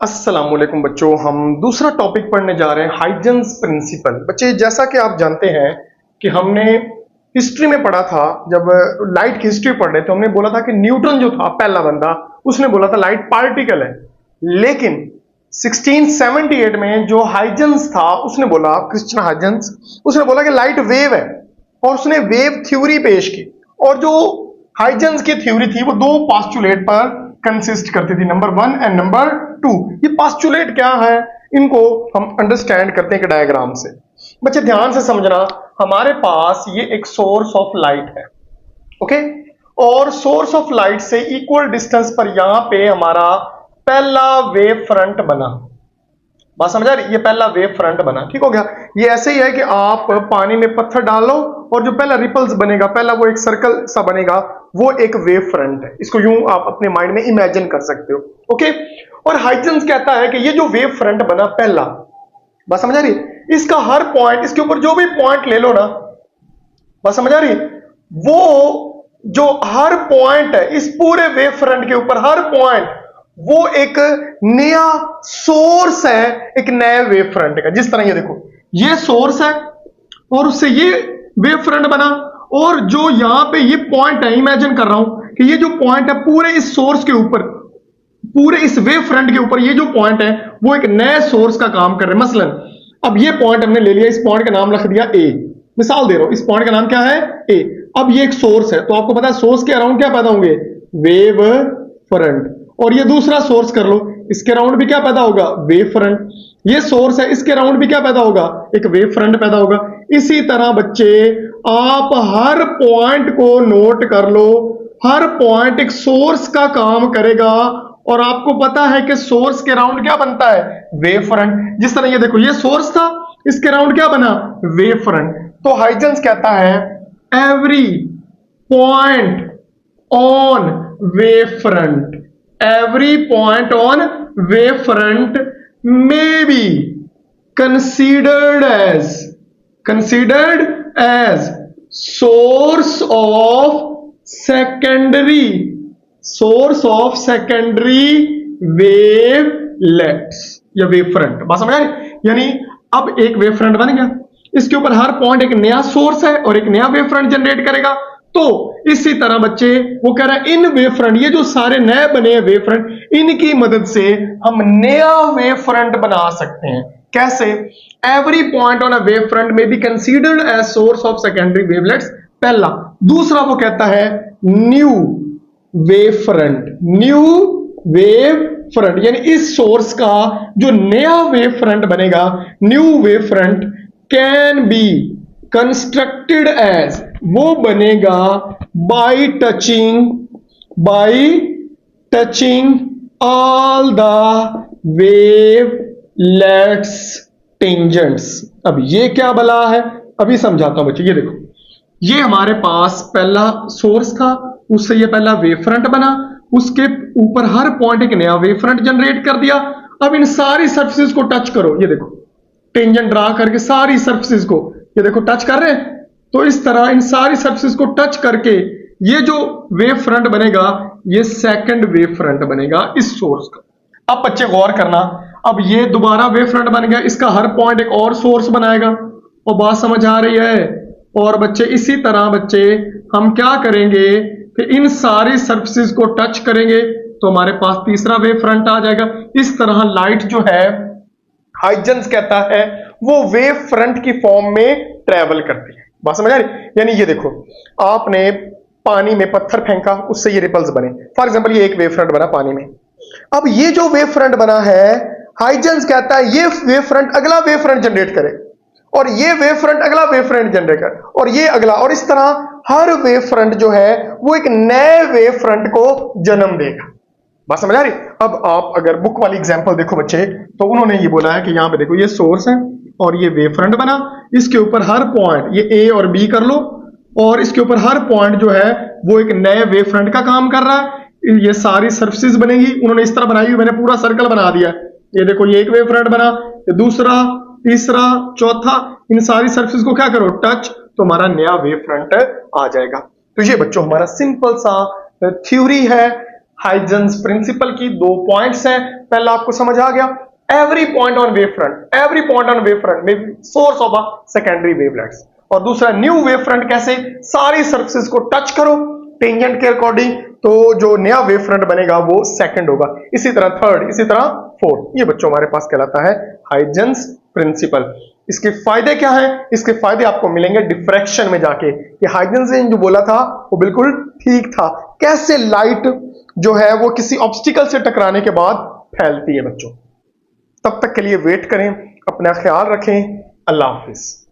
अस्सलाम वालेकुम बच्चों, हम दूसरा टॉपिक पढ़ने जा रहे हैं, हाइजेंस प्रिंसिपल। बच्चे, जैसा कि आप जानते हैं कि हमने हिस्ट्री में पढ़ा था, जब लाइट की हिस्ट्री पढ़ रहे थे, हमने बोला था कि न्यूटन जो था पहला बंदा, उसने बोला था लाइट पार्टिकल है। लेकिन 1678 में जो हाइजेंस था, उसने बोला, क्रिश्चियन हाइजेंस, उसने बोला कि लाइट वेव है, और उसने वेव थ्योरी पेश की। और जो हाइजेंस की थ्योरी थी वो दो पास्टुलेट पर कंसिस्ट करती थी, नंबर 1 एंड नंबर 2। ये पास्टुलेट क्या है, इनको हम अंडरस्टैंड करते हैं कि डायग्राम से। बच्चे ध्यान से समझना, हमारे पास ये एक सोर्स ऑफ लाइट है, ओके, और सोर्स ऑफ लाइट से इक्वल डिस्टेंस पर यहां पे हमारा पहला वेव फ्रंट बना। बात समझ आ रही? ये पहला वेव फ्रंट बना, ठीक हो गया। ये ऐसे ही है कि आप पानी में पत्थर डालो और जो पहला रिपल्स बनेगा, पहला वो एक सर्कल सा बनेगा, वो एक वेव फ्रंट है। इसको यूं आप अपने माइंड में इमेजिन कर सकते हो, ओके। और हाइजेंस कहता है कि ये जो वेव फ्रंट बना पहला, बात समझ आ रही? इसका हर पॉइंट, इसके ऊपर जो भी पॉइंट ले लो ना, बात समझ आ रही? वो जो हर पॉइंट है इस पूरे वेव फ्रंट के ऊपर, हर पॉइंट वो एक नया सोर्स है, एक नए वेव फ्रंट का। जिस तरह ये देखो, ये सोर्स है और उससे ये वेव फ्रंट बना, और जो यहां पे ये पॉइंट है, इमेजिन कर रहा हूं कि ये जो पॉइंट है पूरे इस सोर्स के ऊपर, पूरे इस वेव फ्रंट के ऊपर ये जो पॉइंट है वो एक नए सोर्स का काम कर रहे हैं। मसलन अब ये पॉइंट हमने ले लिया, इस पॉइंट का नाम रख दिया ए, मिसाल दे रहा हूं, इस पॉइंट का नाम क्या है? ए। अब ये एक सोर्स है, तो आपको पता है सोर्स के अराउंड क्या पैदा होंगे? Wave front. और ये दूसरा सोर्स कर लो, इसके अराउंड भी क्या पैदा होगा? Wave front. ये सोर्स है, इसके अराउंड भी क्या पैदा होगा? एक वेव फ्रंट पैदा होगा। इसी तरह बच्चे, आप हर पॉइंट को नोट कर लो, हर पॉइंट एक सोर्स का काम करेगा, और आपको पता है कि सोर्स के अराउंड क्या बनता है? Wave front. जिस तरह ये देखो, ये सोर्स था, इसके अराउंड क्या बना? Wave front. तो हाइजेंस कहता है every point on wave front, every point on wavefront may be considered as source of secondary wavelets या wavefront। बात समझ आ रही? यानी अब एक wavefront बन गया, इसके ऊपर हर पॉइंट एक नया सोर्स है और एक नया wavefront जनरेट करेगा। तो इसी तरह बच्चे वो कह रहा है इन वेव फ्रंट, ये जो सारे नए बने हैं वेव फ्रंट, इनकी मदद से हम नया वेव फ्रंट बना सकते हैं। कैसे? Every point on a wave front में be considered as source of secondary wavelets, पहला। दूसरा वो कहता है new wave front, new wave front, यानी इस सोर्स का जो नया वेव फ्रंट बनेगा, new wave front can be constructed as, वो बनेगा by touching all the wavelets tangents. अब ये क्या बला है, अभी समझाता हूं बच्चे। ये देखो, ये हमारे पास पहला सोर्स था, उससे ये पहला वेव फ्रंट बना, उसके ऊपर हर पॉइंट एक नया वेव फ्रंट जनरेट कर दिया। अब इन सारी सर्फेसिस को टच करो, ये देखो टेंजेंट ड्रा करके सारी सर्फेसिस को, ये देखो टच कर रहे हैं। तो इस तरह इन सारी सर्फेसिस को टच करके ये जो वेव फ्रंट बनेगा, ये सेकंड वेव फ्रंट बनेगा इस सोर्स का। अब बच्चे गौर करना, अब ये दोबारा वेव फ्रंट बन गया, इसका हर पॉइंट एक और सोर्स बनाएगा। और बात समझ आ रही है? और बच्चे इसी तरह बच्चे हम क्या करेंगे कि इन सारी सर्फेसिस को टच करेंगे तो हमारे पास तीसरा वेव फ्रंट आ जाएगा। इस तरह लाइट जो है, हाइजेंस कहता है, वो वेव फ्रंट की फॉर्म में ट्रेवल करती है। बात समझ आ रही? यानी ये देखो, आपने पानी में पत्थर फेंका, उससे ये रिपल्स बने। फॉर एग्जांपल ये एक वेव फ्रंट बना पानी में। अब ये जो वेव फ्रंट बना है, हाइजेंस कहता है ये वेव फ्रंट अगला वेव फ्रंट जनरेट करे, और ये वेव फ्रंट अगला वेव फ्रंट जनरेट करे, और ये अगला, और इस तरह हर वेव फ्रंट जो है वो एक नए वेव फ्रंट को जन्म देगा। बात समझ आ रही? अब आप अगर बुक वाली एग्जांपल देखो बच्चे, तो उन्होंने ये बोला है कि यहां पे देखो, ये सोर्स है और ये वेव फ्रंट बना, इसके ऊपर हर पॉइंट, ये ए और बी कर लो, और इसके ऊपर हर पॉइंट जो है वो एक नए वेव फ्रंट का काम कर रहा है। ये सारी सर्फेसिस बनेगी, उन्होंने इस तरह बनाई हुई, मैंने पूरा सर्कल बना दिया। ये देखो, ये एक वेव फ्रंट बना, ये दूसरा, तीसरा, चौथा, इन सारी सर्फेसिस को क्या करो? टच, तो हमारा नया वेव फ्रंट आ जाएगा। तो ये बच्चों हमारा सिंपल सा थ्योरी है हाइजेंस प्रिंसिपल की 2 पॉइंट्स हैं। पहला आपको समझ आ गया, every point on wave front में source of a secondary wavelets. और दूसरा न्यू वेव फ्रंट, कैसे सारी सरफेसेस को टच करो टेंजेंट के अकॉर्डिंग, तो जो नया वेव फ्रंट बनेगा वो सेकंड होगा, इसी तरह थर्ड, इसी तरह फोर्थ। ये बच्चों हमारे पास कहलाता है हाइजेंस प्रिंसिपल। इसके फायदे क्या हैं? इसके फायदे आपको मिलेंगे डिफ्रैक्शन में जाके। ये हाइजेंस ने जो बोला था वो बिल्कुल ठीक था, कैसे लाइट जो है वो किसी ऑब्स्टिकल से टकराने के बाद फैलती है बच्चों। तब तक के लिए वेट करें, अपना ख्याल रखें, अल्लाह हाफिज।